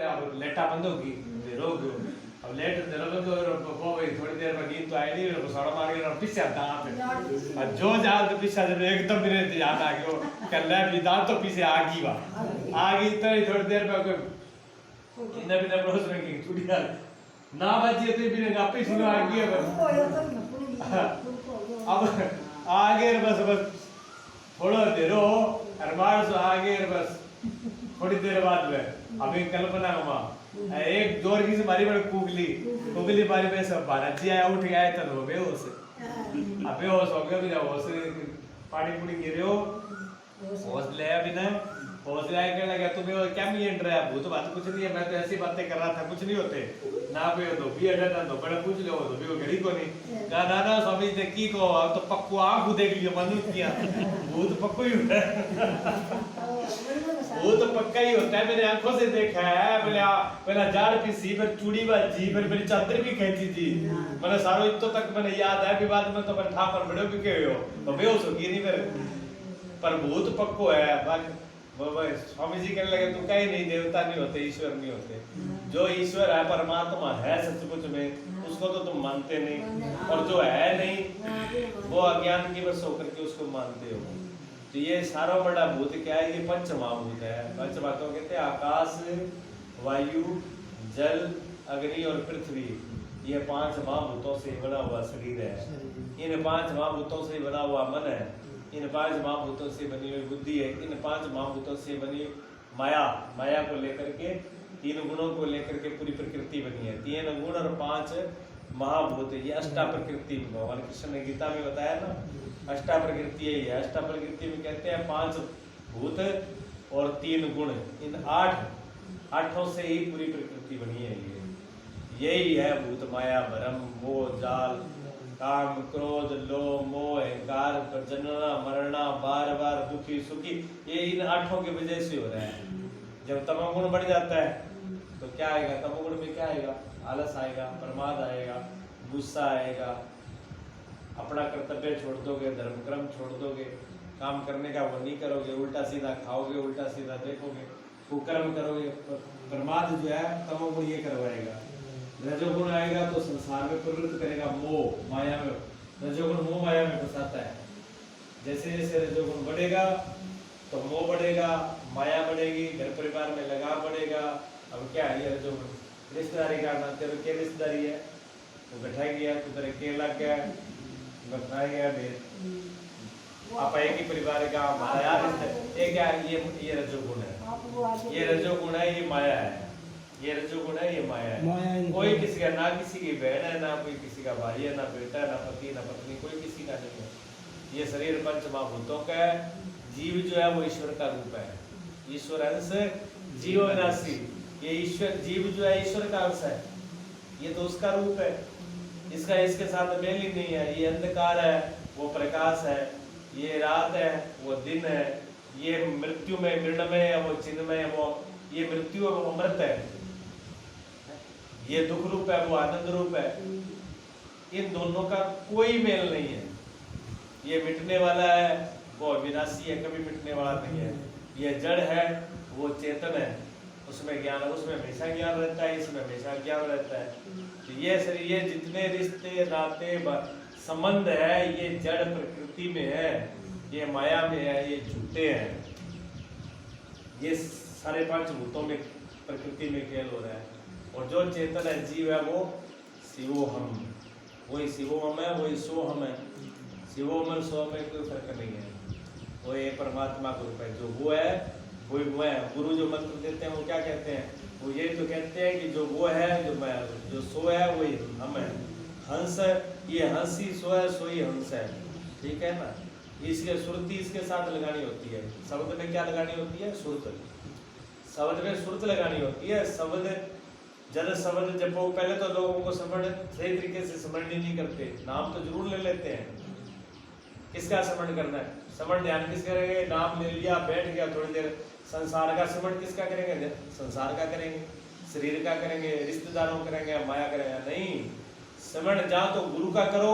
अब लेटा बंद होगी रोग अब लेट देर बंद हो गई थोड़ी देर में नींद तो आई नहीं तो सड़ा मार के पीछे दांत और जो जाल तो पीछे जब एकदम मेरे याद आ गया कल भी दांत तो पीछे आ गई तो थोड़ी देर में कोई इन्हें भी ब्रोस में की चुड़िया ना बची तो भी गापी सुनो आ गई अब आगे बस थोड़ा देरो अरमान से आगे बस थोड़ी देर बाद में अभी कल्पना हुआ एक जोर की से मारी बड़ी कुगली मारी में सब भारत जी आया उठ गया तो हो बेहोश अबे होश हो गया बिना होश पानी पूरी गिरे हो होश ले बिना होश ले के लगा तुम्हें क्या मिल रहा है भूत बात कुछ नहीं है मैं तो ऐसी बातें कर रहा था कुछ नहीं होते ना कोई तो भी अडा तो बड़ा पूछ लो तो भी वो घड़ी को नहीं कहा दादा स्वामी ने की को तो पक्को आंख देख लियो मनुष्य किया भूत पक्को ही होता है वो तो पक्का ही होता है मैंने आंखों से देखा है पहला जाड़ पीसी फिर चूड़ी बाजी फिर मेरी चादर भी खेची थी मैंने सारो इतो तक मैंने याद है कि बाद में तो मैं ठा पर बड़े भी के हो तो बेहोश हो गई नहीं फिर पर भूत पक्को है बाबा स्वामी जी कहने लगे तुम कहीं नहीं देवता नहीं होते ईश्वर नहीं होते जो ईश्वर है परमात्मा है सचमुच में उसको तो तुम मानते नहीं और जो है नहीं वो अज्ञान की वश होकर के उसको मानते हो तो ये सारा बड़ा भूत क्या है ये पंचमहाभूत है पंचमहाभूतों कहते हैं आकाश वायु जल अग्नि और पृथ्वी ये पांच महाभूतों से बना हुआ शरीर है इन पांच महाभूतों से बना हुआ मन है इन पांच महाभूतों से बनी हुई बुद्धि है इन पांच महाभूतों से बनी माया को लेकर के तीन गुणों को लेकर के पूरी प्रकृति बनी है तीन गुण और पांच महाभूत ये अष्टा प्रकृति भगवान कृष्ण ने गीता में बताया ना अष्टा प्रकृति यही है अष्टा प्रकृति में कहते हैं पांच भूत और तीन गुण इन आठों से ही पूरी प्रकृति बनी है यही है भूत माया भ्रम मोह जाल काम क्रोध लोभ मोह अहंकार प्रजनना मरना बार बार दुखी सुखी ये इन आठों की वजह से हो रहा है जब तमोगुण बढ़ जाता है तो क्या आएगा तमोगुण में क्या आएगा आलस आएगा प्रमाद आएगा गुस्सा आएगा अपना कर्तव्य छोड़ दोगे धर्म कर्म छोड़ दोगे काम करने का वो नहीं करोगे उल्टा सीधा खाओगे उल्टा सीधा देखोगे कुकर्म करोगे प्रमाद जो है तमोगुण ये करवाएगा रजोगुण आएगा तो संसार में प्रवृत्त करेगा मोह माया में रजोगुण मोह माया में फंसाता है जैसे जैसे रजोगुण बढ़ेगा तो मोह बढ़ेगा माया बढ़ेगी घर परिवार में लगाव बढ़ेगा अब क्या है ये रजोगुण रिश्तेदारी का ना तेरे क्या रिश्तेदारी है वो बैठा गया तो तेरे के लग गया बैठा गया फिर आप एक ही परिवार का माया ये क्या ये रजोगुण है ये रजोगुण है ये माया है ये रजोगुण है ये माया है कोई किसी का ना किसी की बहन है ना कोई किसी का भाई है ना बेटा है ना पति ना पत्नी कोई किसी का नहीं है ये शरीर पंच महाभूतों का है जीव जो है वो ईश्वर का रूप है ईश्वर अंश जीव विनाशी ये ईश्वर जीव जो है ईश्वर का अंश है ये तो उसका रूप है इसका इसके साथ मेल ही नहीं है ये अंधकार है वो प्रकाश है ये रात है वो दिन है ये मृत्यु में मृणमय है वो चिन्हमय है वो ये मृत्यु है वो अमृत है ये दुख रूप है वो आनंद रूप है इन दोनों का कोई मेल नहीं है ये मिटने वाला है वो विनाशी है कभी मिटने वाला नहीं है ये जड़ है वो चेतन है उसमें ज्ञान उसमें हमेशा ज्ञान रहता है इसमें हमेशा ज्ञान रहता है तो ये जितने रिश्ते नाते संबंध है ये जड़ प्रकृति में है ये माया में है ये झूठे हैं ये सारे पांच भूतों में प्रकृति में खेल हो रहा है और जो चेतन है जीव है वो शिवोहम वही शिवोहम है वही सोहम है शिवोहम और सोहम में कोई फर्क नहीं है वो ये परमात्मा का रूप है जो वो है वही वो है गुरु जो मंत्र देते हैं वो क्या कहते हैं वो ये तो कहते हैं कि जो वो है जो सो है वही हम है हंस ये हंस ही सो है सो ही हंस है ठीक है ना इसके सुरती इसके साथ लगानी होती है शब्द में क्या लगानी होती है सुरत शब्द में सुरत लगानी होती है शब्द जब शब्द जपो पहले तो लोगों को समझ सही तरीके से समझ नहीं करते नाम तो जरूर ले लेते हैं किसका स्मरण करना है स्मरण ध्यान किसका करेंगे नाम ले लिया बैठ गया थोड़ी देर संसार का स्मरण किसका करेंगे संसार का करेंगे शरीर का करेंगे रिश्तेदारों करेंगे माया करेंगे नहीं स्मरण जहाँ तो गुरु का करो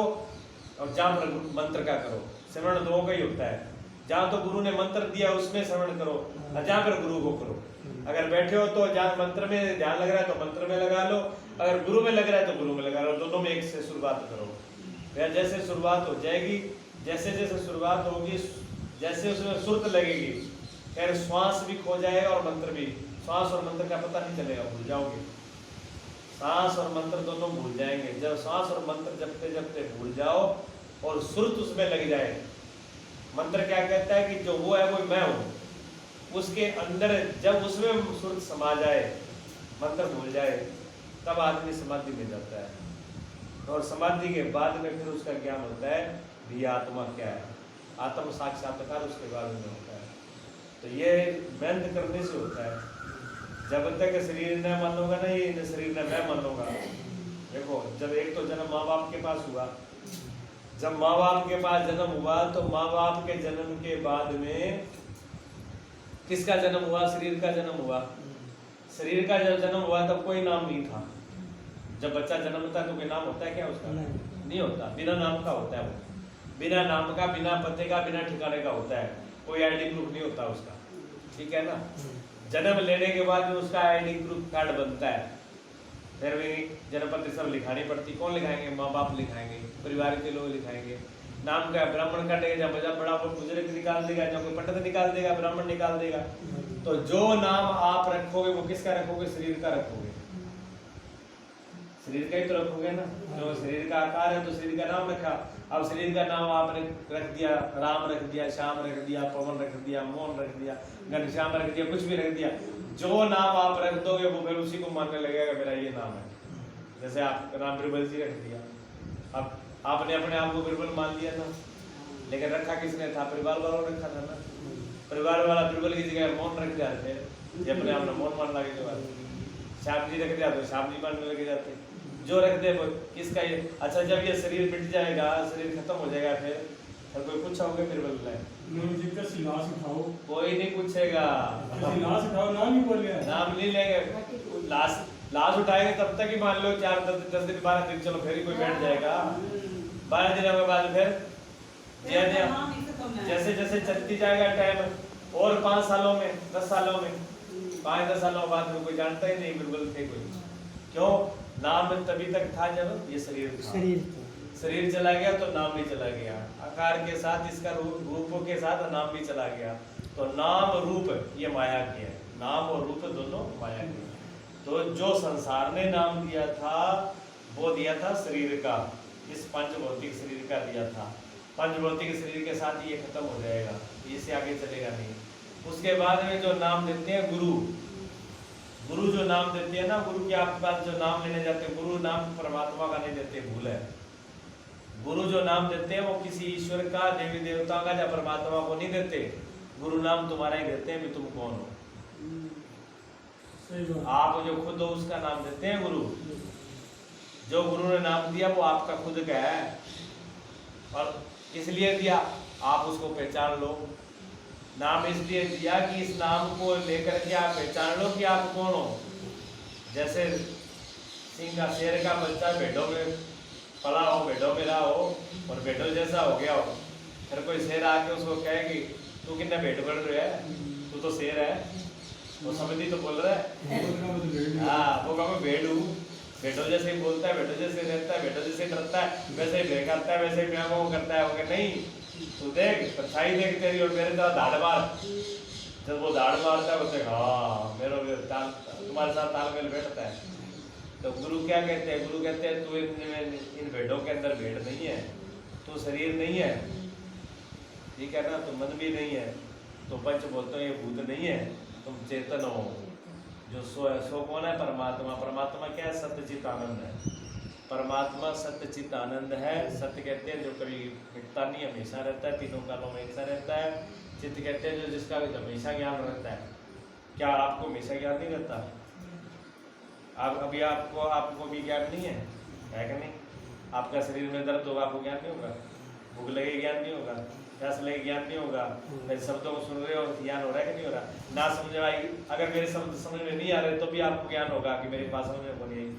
और जहाँ पर मंत्र का करो स्मरण दो का ही होता है जहाँ तो गुरु ने मंत्र दिया उसमें स्मरण करो और जहाँ पर गुरु को करो अगर बैठे हो तो ध्यान मंत्र में ध्यान लग रहा है तो मंत्र में लगा लो, अगर गुरु में लग रहा है तो गुरु में लगा लो, दोनों में एक से शुरुआत करो। फिर जैसे शुरुआत हो जाएगी, जैसे जैसे शुरुआत होगी, जैसे उसमें सुर्त लगेगी, फिर श्वास भी खो जाएगा और मंत्र भी, श्वास और मंत्र का पता नहीं चलेगा, भूल जाओगे। सांस और मंत्र दोनों भूल जाएंगे। जब सांस और मंत्र जपते जपते भूल जाओ और सुरत उसमें लग जाए, मंत्र क्या कहता है कि जो वो है वो मैं हूँ, उसके अंदर जब उसमें सुरत समा जाए, मंत्र भूल जाए, तब आदमी समाधि में जाता है। और समाधि के बाद में फिर उसका ज्ञान होता है भी आत्मा क्या है, आत्म साक्षात्कार उसके बाद में होता है। तो ये बंद करने से होता है। जब तक शरीर न मानोगा ना, ये शरीर न मैं मानूंगा। देखो जब एक तो जन्म माँ बाप के पास हुआ, जब माँ बाप के पास जन्म हुआ तो माँ बाप के जन्म के बाद में किसका जन्म हुआ? शरीर का जन्म हुआ। शरीर का जब जन्म हुआ तब कोई नाम नहीं था। जब बच्चा जन्मता है तो कोई नाम होता है क्या उसका? नहीं होता, बिना नाम का होता है वो, बिना नाम का, बिना पते का, बिना ठिकाने का होता है, कोई आईडी प्रूफ नहीं होता उसका, ठीक है ना। जन्म लेने के बाद में उसका आईडी प्रूफ कार्ड बनता है, फिर भी जन्मपत्र सब लिखानी पड़ती। कौन लिखाएंगे? माँ बाप लिखाएंगे, परिवार के लोग लिखाएंगे। नाम का ब्राह्मण काटेगा, जब बड़ा बुजुर्ग निकाल देगा, जब कोई पंडित निकाल देगा, ब्राह्मण निकाल देगा। तो जो नाम आप रखोगे वो किसका रखोगे? शरीर का रखोगे, शरीर का ही तो रखोगे ना। जो शरीर का आकार है तो शरीर का नाम रखा। अब शरीर का नाम आपने रख दिया, राम रख दिया, श्याम रख दिया, पवन रख दिया, मोहन रख दिया, घनश्याम रख दिया, कुछ भी रख दिया, जो नाम आप रख दोगे वो फिर उसी को मानने लगेगा मेरा ये नाम है। जैसे आप राम बिरबल जी रख दिया, अब आपने अपने आप को बिरबल मान लिया था, लेकिन रखा किसने था? परिवार वालों ने रखा था ना। परिवार वाला बिरबल की जगह मोहन रख जाते, ये अपने आप ने मोहन मान लगे के बाद श्याम जी रख दिया तो श्याम जी मानने लगे जाते, जो रख दे वो किसका ये। अच्छा जब ये शरीर मिट जाएगा, शरीर खत्म हो जाएगा, फिर कोई पूछा होगा बिरबल ने? लाश उठाओ, कोई नहीं पूछेगा। लाश उठाओ, नाम ही बोल गया, नाम नहीं लेंगे। लाश उठाएंगे तब तक ही मान लो 4-10 दिन 12 दिन, चलो फिर ही कोई बैठ जाएगा। 12 दिनों के बाद फिर जैसे जैसे चलती जाएगा टाइम, और 5 सालों में, 10 सालों में, 5-10 सालों बाद में कोई जानता ही नहीं बिरबल थे कोई। क्यों? नाम तभी तक था जब ये शरीर था। शरीर चला गया तो नाम भी चला गया, आकार के साथ इसका रूपों के साथ नाम भी चला गया। तो नाम रूप ये माया के है, नाम और रूप दोनों माया के। तो जो संसार ने नाम दिया था वो दिया था शरीर का, इस पंचभौतिक शरीर का दिया था। पंचभौतिक शरीर के साथ ये खत्म हो जाएगा, इससे आगे चलेगा नहीं। उसके बाद में जो नाम देते हैं गुरु, गुरु जो नाम देते हैं ना, गुरु के आपके पास जो नाम लेने जाते हैं, गुरु नाम परमात्मा का नहीं देते, भूल है। गुरु जो नाम देते हैं वो किसी ईश्वर का, देवी देवता का या परमात्मा को नहीं देते, गुरु नाम तुम्हारा ही देते हैं भी तुम कौन हो। आप जो खुद हो उसका नाम देते हैं गुरु। जो गुरु ने नाम दिया वो आपका खुद का है, और इसलिए दिया आप उसको पहचान लो। नाम इसलिए दिया कि इस नाम को लेकर के आप पहचान लो कि आप कौन हो। जैसे सिंह का, शेर का बच्चा भेड़ों में पला हो, भेड़ों में रहा हो और भेड़ों जैसा हो गया हो, फिर कोई शेर आके उसको कहे कि तू कितना भेड़ बढ़ रहा है, तू तो शेर है, वो समझी तो बोल रहा है। हाँ, वो कहो भेड़ हूँ, भेड़ों जैसे ही बोलता है, भेड़ों जैसे रहता है, भेड़ों जैसे डरता है, वैसे ही भे करता है, वैसे ही म्याऊं करता है। वो कहे नहीं, तू देख परछाई देख तेरी और मेरे तरह दाढ़ मार। जब वो दाढ़ मारता है बोलते हाँ मेरे ताल तुम्हारे साथ तालमेल बैठता है। तो गुरु क्या कहते हैं? गुरु कहते हैं तू इन भेड़ों के अंदर भेड़ नहीं है, तू शरीर नहीं है, ठीक है ना, तो मन भी नहीं है, तो पंच बोलते हैं ये भूत नहीं है, तुम चेतन हो। जो सो है, सो कौन है? परमात्मा। परमात्मा क्या है? सत्यचित आनंद है। परमात्मा सत्यचित आनंद है। सत्य कहते हैं जो कभी मिटता नहीं, हमेशा रहता है, तीनों कालों में एक सा रहता है। चित्त कहते हैं जो जिसका हमेशा ज्ञान रहता है। क्या आपको हमेशा ज्ञान नहीं रहता? आप अभी आपको भी ज्ञान नहीं है कि नहीं? आपका शरीर में दर्द होगा, आपको ज्ञान नहीं होगा? भूख लगे ज्ञान नहीं होगा? प्यास लगे ज्ञान नहीं होगा? मेरे शब्दों को सुन रहे हो, ज्ञान हो रहा है कि नहीं हो रहा? ना समझ आई, अगर मेरे शब्द समझ में नहीं आ रहे तो भी आपको ज्ञान होगा कि मेरी बात समझ में को नहीं आई,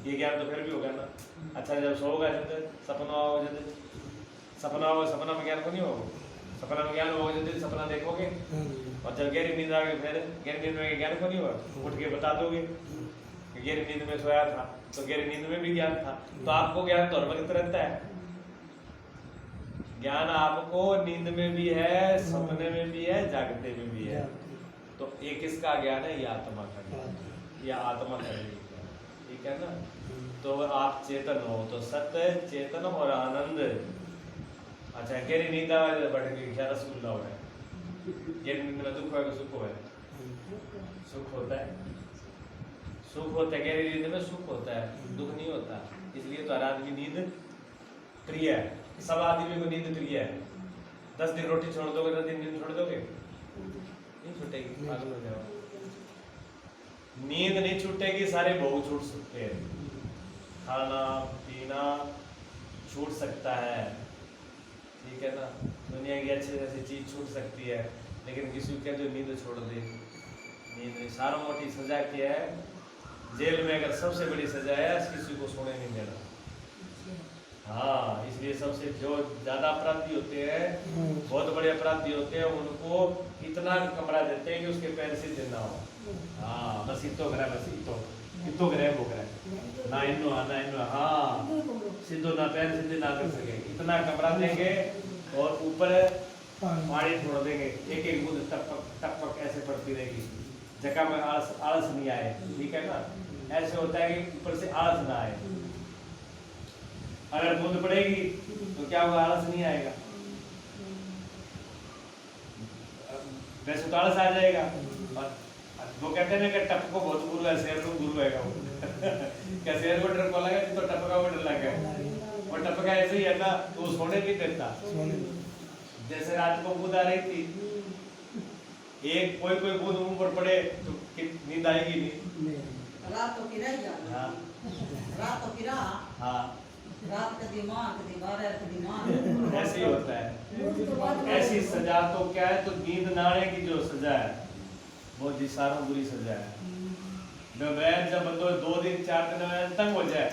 ये ज्ञान तो फिर भी होगा ना। अच्छा जब सोओगा, जब सपना हो, जब सपना हो, सपना में ज्ञान को नहीं होगा, सपना में ज्ञान होगा, जल्दी सपना देखोगे और जब गहरी नींद आ गई फिर गहरी नींद में ज्ञान को नहीं होगा, उठ के बता दोगे कि गहरी नींद में सोया था, तो गहरी नींद में भी ज्ञान था। तो आपको ज्ञान तो हर वक्त रहता है, ज्ञान आपको नींद में भी है, सपने में भी है, जागते में भी है। तो ये किसका ज्ञान है? ये आत्मा का ज्ञान, या आत्मा का ज्ञान, ठीक है ना। तो आप चेतन हो तो सत्य, चेतन और आनंद। अच्छा, गहरी नींद बढ़ गई, क्या रसगुल्ला हो है, गहरी नींद में दुख होगा, सुख होगा, सुख होता है, सुख होता है, गहरी नींद में सुख होता है, दुख नहीं होता। इसलिए तो हर आदमी नींद प्रिय है, सब आदमी को नींद प्रिय है। 10 दिन रोटी छोड़ दोगे, 10 दिन नींद छोड़ दोगे, नहीं छूटेगी, पागल हो जाओ। नींद नहीं छूटेगी, सारे भोग छूट सकते हैं, खाना पीना छूट सकता है, ठीक है ना। दुनिया की अच्छी अच्छी चीज छूट सकती है, लेकिन किसी को जो नींद छोड़ दे, नींद नहीं। सारों मोटी सजा क्या है? जेल में अगर सबसे बड़ी सजा है किसी को सोने नहीं देना। हाँ, इसलिए सबसे जो ज्यादा अपराधी होते हैं, बहुत बड़े अपराधी होते हैं, उनको इतना कमरा देते हैं कि उसके पैर से देना हो। हाँ, बस इतो करे, बस इतो करे, वो करे ना, इन्नो ना इन्नो, हाँ सीधो ना पैर सीधे ना कर सके, इतना कमरा देंगे और ऊपर पानी छोड़ देंगे, एक एक बूंद टपक टपक ऐसे पड़ती रहेगी, जगह में आलस नहीं आए, ठीक है ना। ऐसे होता है कि ऊपर से आलस ना आए। अगर बूंद पड़ेगी तो क्या होगा? आलस नहीं आएगा, वैसे तो आलस आ जाएगा। और वो कहते हैं ना कि टप को बहुत गुरु है, शेर को गुरु है वो क्या शेर को डर को लगा तो टपका को डर लगा, और टपका ऐसे ही है ना, तो वो सोने नहीं देता। जैसे रात को बूंद आ रही थी, एक कोई कोई बूंद मुंह पर पड़े तो नींद आएगी नहीं, रात तो किरा हाँ रात तो किरा, हाँ रात का दिमाग दीवार का दिमाग ऐसे ही होता है। ऐसी सजा तो क्या है? तो नींद ना आने की जो सजा है वो जिसारों बुरी सजा है। वैन जब बंदो 2 दिन 4 दिन में तंग हो जाए,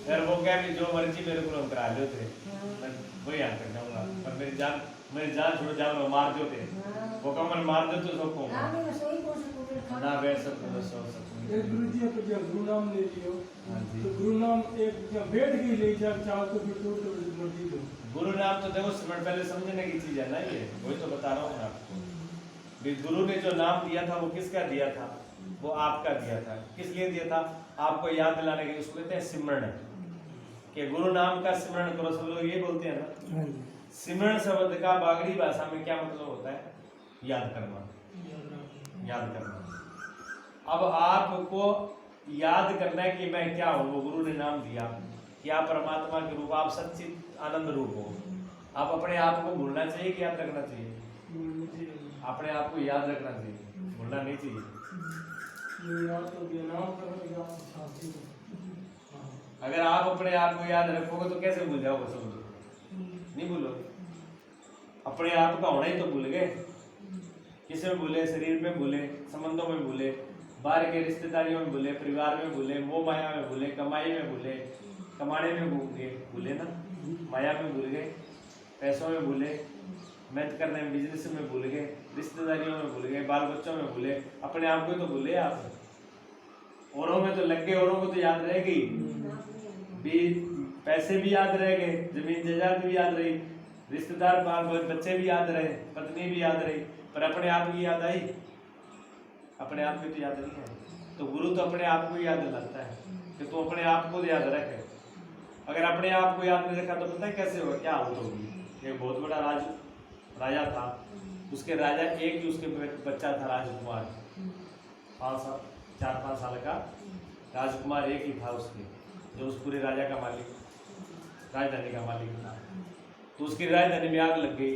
फिर वो क्या भी जो मर्जी मेरे को करा लो थे, मैं वही यहाँ तक जाऊंगा, पर मेरी जान छोड़ जाओ, मार दो थे, वो कमर मार दो तो सबको ना बैठ सकूँ, सो सकूँ। एक गुरु जी को जब गुरु नाम ले लियो, हाँ जी। तो गुरु नाम एक जब बैठ गई ले जब चाहो तो फिर तो मर्जी दो। गुरु नाम तो देखो सिमरन पहले समझने की चीज है ना, ये वही तो बता रहा हूँ मैं आपको। भी गुरु ने जो नाम दिया था वो किसका दिया था? वो आपका दिया था। किस लिए दिया था? आपको याद दिलाने के लिए। उसको कहते हैं सिमरन, कि गुरु नाम का सिमरन करो, सब लोग ये बोलते हैं ना। सिमरन शब्द का बागड़ी भाषा में क्या मतलब होता है? याद करना, याद करना। अब आपको याद करना है कि मैं क्या हूँ, वो गुरु ने नाम दिया कि आप परमात्मा के रूप, आप सच्चित आनंद रूप हो। आप अपने आप को भूलना चाहिए कि याद रखना चाहिए? अपने आप को याद रखना चाहिए, भूलना नहीं चाहिए। अगर आप अपने आप को याद रखोगे तो कैसे भूल जाओगे? सब नहीं भूलोगे। अपने आप का होना ही तो भूल गए। किस में भूले? शरीर में भूले, संबंधों में भूले, बाहर के रिश्तेदारियों में भूले, परिवार में भूले, मोह माया में भूले, कमाई में भूले, कमाने में भूले ना, माया में भूल गए, पैसों में भूले, मेहनत करने में, बिजनेस में भूल गए, रिश्तेदारियों में भूल गए, बाल बच्चों में भूले, अपने आप को तो भूले आप। औरों में तो लग गए, औरों को तो याद रह गई, पैसे भी याद रह गए, जमीन जायदाद भी याद रही, रिश्तेदार बाल बच्चे भी याद रहे, पत्नी भी याद रही, पर अपने आप की याद आई? अपने आप की तो याद नहीं है। तो गुरु तो अपने आप को याद दिलाता है कि तू अपने आप को याद रखे। अगर अपने आप को याद नहीं रखा तो पता है कैसे होगा, क्या हालत होगी। एक बहुत बड़ा राजा था, उसके राजा एक ही उसके बच्चा था राजकुमार, 4-5 साल का राजकुमार एक ही था उसके, जो उस पूरे राजा का मालिक, राजधानी का मालिक था। तो उसकी राजधानी में आग लग गई।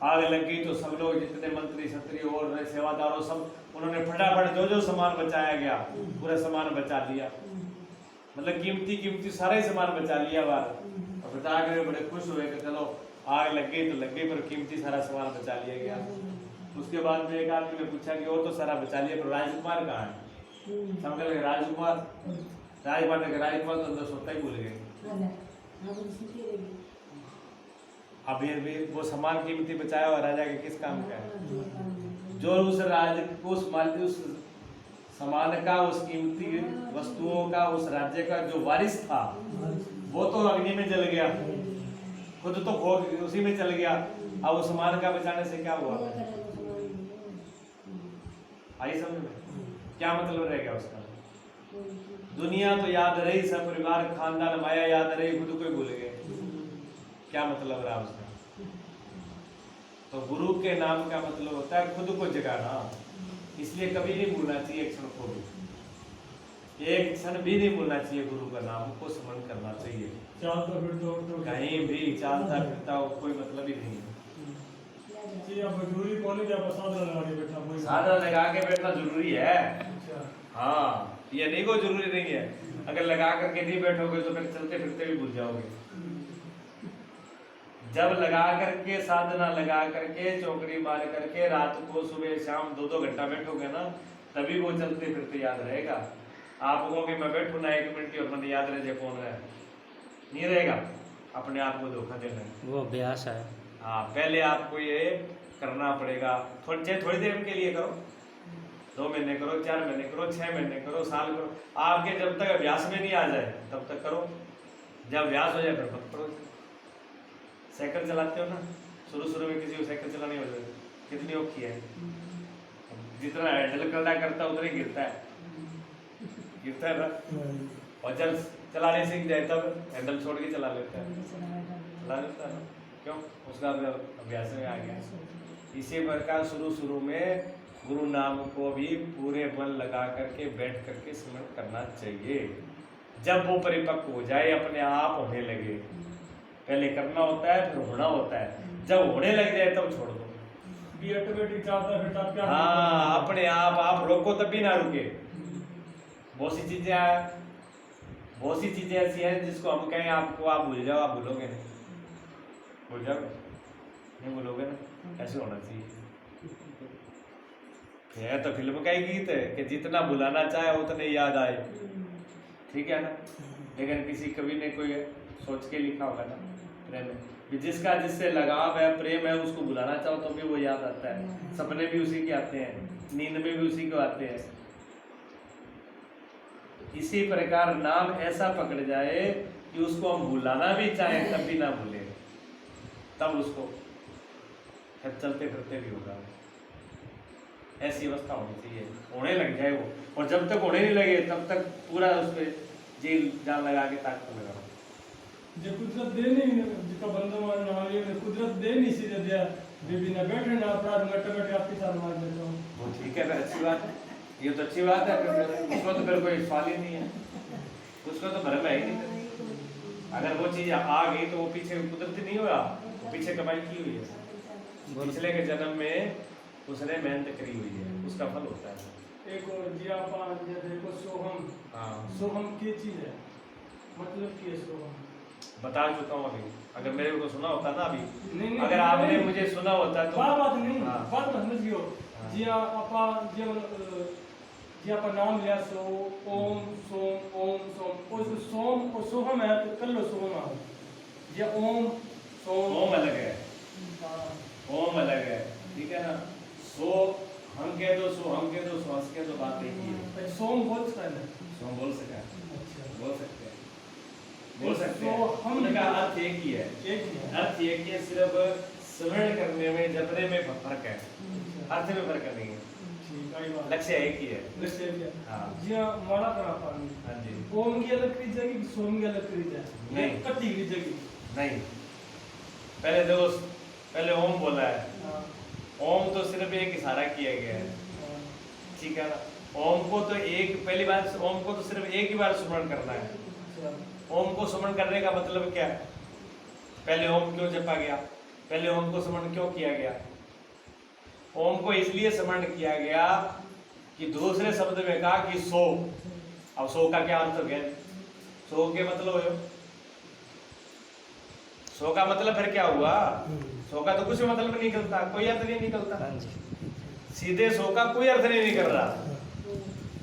आग लग गई तो सब लोग, जितने मंत्री क्षत्रिय और सेवादारों, सब उन्होंने फटाफट जो सामान बचाया गया पूरा सामान बचा लिया, मतलब कीमती सारा ही सामान बचा लिया बाहर। और बता के बड़े खुश हुए कि चलो आग लग गई तो लग गई, पर कीमती सारा सामान बचा लिया गया। उसके बाद में एक आदमी ने पूछा कि और तो सारा बचा लिया, पर राजकुमार कहाँ है? समझ गए राजकुमार ने राजकुमार तो अंदर सोता ही भूल गए। अभी अभी वो सामान कीमती बचाया हुआ राजा के किस काम का है? जो उस राज को उस सामान का, उस कीमती वस्तुओं का, उस राज्य का जो वारिस था वो तो अग्नि में जल गया, खुद तो खो उसी में चल गया। अब उस सामान का बचाने से क्या हुआ? आई समझ में? क्या मतलब रह गया उसका? दुनिया तो याद रही, सब परिवार खानदान माया याद रही, खुद को ही भूल गए। क्या मतलब रहा उसका? तो गुरु के नाम का मतलब होता है खुद को जगाना। इसलिए कभी नहीं भूलना चाहिए एक क्षण को भी, एक क्षण भी नहीं भूलना चाहिए। गुरु का नाम को स्मरण करना चाहिए। चलता फिरता कहीं भी चालता फिरता कोई मतलब ही नहीं है। जी अब जरूरी कॉलेज आप साधन लगा के बैठा कोई साधन लगा के बैठना जरूरी है। अच्छा हाँ, ये नहीं को जरूरी नहीं है। अगर लगा करके नहीं बैठोगे तो फिर चलते फिरते भी भूल जाओगे। जब लगा करके साधना लगा करके चौकड़ी मार करके रात को सुबह शाम 2-2 घंटा बैठोगे ना, तभी वो चलते फिरते याद रहेगा। आप कहोगे मैं बैठू ना 1 मिनट और मैंने याद रह जाए कौन है, नहीं रहेगा। अपने आप को धोखा देना है, वो अभ्यास है। हाँ पहले आपको ये करना पड़ेगा। थोड़ी देर के लिए करो, 2 महीने करो, 4 महीने करो, 6 महीने करो, साल करो। आपके जब तक अभ्यास में नहीं आ जाए तब तक करो, जब अभ्यास हो जाए फिर मत करो। साइकिल चलाते हो ना, शुरू में किसी को साइकिल चलानी हो जाए कितनी औखी है, जितना हैंडल करता है उतना ही गिरता है ना। और जब चलाने सीख जाए तब हैंडल छोड़ के चला लेता है क्यों? उसका अभ्यास में आ गया। इसी प्रकार शुरू में गुरु नाम को भी पूरे बल लगा करके बैठ करके स्मरण करना चाहिए। जब वो परिपक्व हो जाए, अपने आप होने लगे, पहले करना होता है फिर होना होता है, जब होने लग जाए तब छोड़ दो। भी ऑटोमेटिक चलता फिरता क्या हाँ, अपने आप रोको तब भी ना रुके। बहुत सी चीजें ऐसी हैं जिसको हम कहें आपको आप भूल जाओ, आप भूलोगे नहीं, भूल जाओगे नहीं, भूलोगे ना। ऐसे होना चाहिए। यह तो फिल्म का ही गीत है कि जितना भुलाना चाहे उतने याद आए, ठीक है ना। लेकिन किसी कवि ने कोई सोच के लिखा होगा ना, प्रेम जिसका जिससे लगाव है, प्रेम है, उसको भुलाना चाहो तो भी वो याद आता है। सपने भी उसी के आते हैं, नींद में भी उसी को आते हैं। इसी प्रकार नाम ऐसा पकड़ जाए कि उसको हम भुलाना भी चाहें तब भी ना भूले, तब उसको फिर चलते फिरते भी होगा। ऐसी अवस्था होनी चाहिए, होने लग जाए वो। और जब तक होने नहीं लगे तब तक पूरा उस पर जेल जान लगा के ताकत लगा। जो कुदरत दे नहीं, जिसका बंदा मारना वाले ने कुदरत दे नहीं सीधे दिया, बेबी ना बैठे ना अपराध में टमाटर आपके साथ मार देता हूँ। वो ठीक है, अच्छी बात है, ये तो अच्छी बात है। उसको तो फिर कोई सवाल ही नहीं है, उसको तो भरम है ही नहीं। अगर वो चीज आ गई तो वो पीछे कुदरती नहीं हुआ, वो पीछे कमाई की हुई है। पिछले के जन्म में उसने मेहनत करी हुई है, उसका फल होता है। एक और जी आप देखो सोहम, हाँ, सोहम की चीज है, मतलब की है सोहम। बता चुका हूँ अभी। अगर मेरे को सुना होता ना अभी, नहीं, अगर आपने मुझे सुना होता तो बात नहीं, हाँ। बात मत समझियो। जी आपा जी आपा नाम लिया सो ओम सोम ओम सोम, उस सोम और सोहम है तो कल सोहम है। ये ओम सोम ओम अलग है, ओम अलग है, ठीक है ना। सो हम कह दो, सो हम कह दो, सो हंस कह दो, बात एक ही है। सोम बोल सकता है, सोम बोल सका, बोल सकते हैं, बोल सकते तो हैं। हम उनका अर्थ एक ही है, एक ही है। अर्थ एक ही है, सिर्फ स्मरण करने में जपने में फर्क है, अर्थ में फर्क नहीं है। ठीक है, बात लक्ष्य एक ही है। लक्ष्य क्या? हाँ। जी माला करा पानी। हाँ जी। ओम की अलग क्रिया की सोम की अलग क्रिया नहीं। है, कटी क्रिया की नहीं, पहले देखो, पहले ओम बोला है। हाँ, ओम तो सिर्फ एक इशारा किया गया है, हाँ, ठीक है ना। ओम को तो एक पहली बार, ओम को तो सिर्फ एक ही बार स्मरण करना है। अच्छा, ओम को स्मरण करने का मतलब क्या है? पहले ओम क्यों जपा गया, पहले ओम को स्मरण क्यों किया गया? ओम को इसलिए स्मरण किया गया कि दूसरे शब्द में कहा कि सो। अब सो का क्या अर्थ हो गया? सो के मतलब हो, सो का मतलब फिर क्या हुआ? सो का तो कुछ मतलब नहीं निकलता, कोई अर्थ नहीं निकलता। सीधे सो का कोई अर्थ नहीं निकल रहा।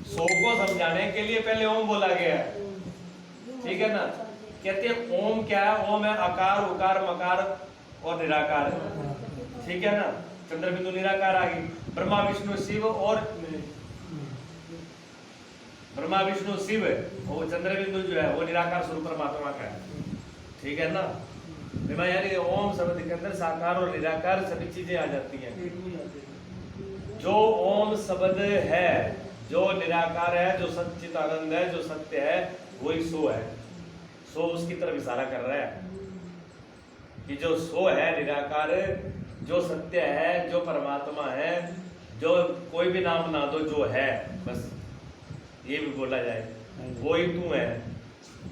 सो को समझाने के लिए पहले ओम बोला गया है, ठीक है ना। कहते हैं ओम क्या है? ओम है अकार उकार मकार और निराकार, ठीक है ना। चंद्र बिंदु निराकार आ गई। ब्रह्मा विष्णु शिव और ब्रह्मा विष्णु शिव और चंद्र बिंदु जो है वो निराकार स्वरूप परमात्मा का है, ठीक है ना। यानी ओम शब्द के अंदर साकार और निराकार सभी चीजें आ जाती हैं। जो ओम शब्द है, जो निराकार है, जो सच्चित आनंद है, जो सत्य है, वही सो है। सो उसकी तरफ इशारा कर रहा है कि जो सो है निराकार, जो सत्य है, जो परमात्मा है, जो कोई भी नाम ना दो, जो है, बस ये भी बोला जाए वही तू है।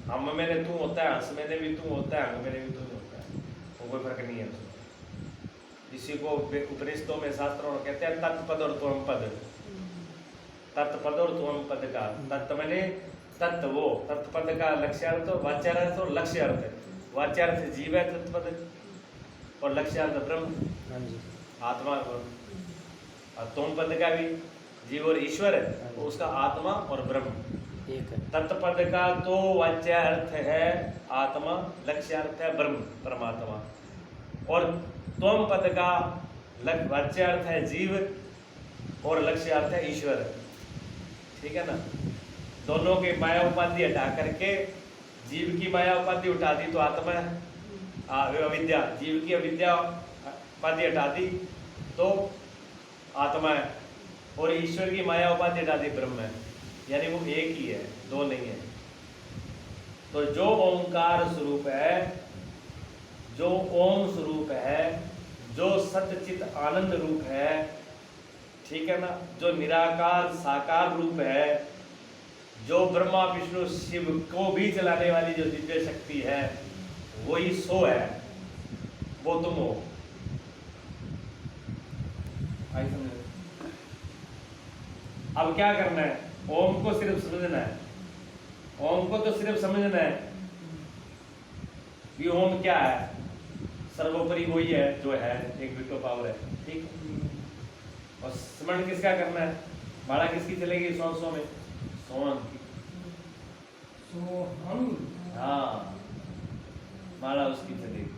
हम में ने तू होता है, हंस में ने भी तू होता है, अंग में ने भी तू होता है, वो कोई फर्क नहीं है उसमें। इसी को उपनिषदों में शास्त्रों में कहते हैं तत्पद और त्वम पद। तत्पद और त्वम पद का तत्व मैंने तत्व, वो तत्पद का लक्ष्यार्थ, वाच्यार्थ और लक्ष्यार्थ। वाच्यार्थ जीव है तत्पद, और लक्ष्यार्थ ब्रह्म आत्मा और त्वम पद का भी जीव और ईश्वर है, उसका आत्मा और ब्रह्म एक है। तत्पद का तो वाच्यार्थ है आत्मा, लक्ष्यार्थ है ब्रह्म परमात्मा, और त्वम पद का वाच्यार्थ है जीव और लक्ष्यार्थ है ईश्वर, ठीक है ना। दोनों की माया उपाधि हटा करके जीव की माया उपाधि उठा दी तो आत्मा है, अविद्या, जीव की अविद्या उपाधि हटा दी तो आत्मा है, और ईश्वर की माया उपाधि हटा दी ब्रह्म है। यानी वो एक ही है, दो नहीं है। तो जो ओंकार स्वरूप है, जो ओम स्वरूप है, जो सत्यचित आनंद रूप है, ठीक है ना, जो निराकार साकार रूप है, जो ब्रह्मा विष्णु शिव को भी चलाने वाली जो दिव्य शक्ति है, वही सो है, वो तुम हो। आई समझ? अब क्या करना है? ओम को सिर्फ समझना है। ओम को तो सिर्फ समझना है कि ओम क्या है। सर्वोपरि वही है जो है, एक विश्व पावर है, ठीक। और स्मरण किसका करना है? माला किसकी चलेगी? सौ में सोहन की। सोहन, हाँ, माला उसकी चलेगी।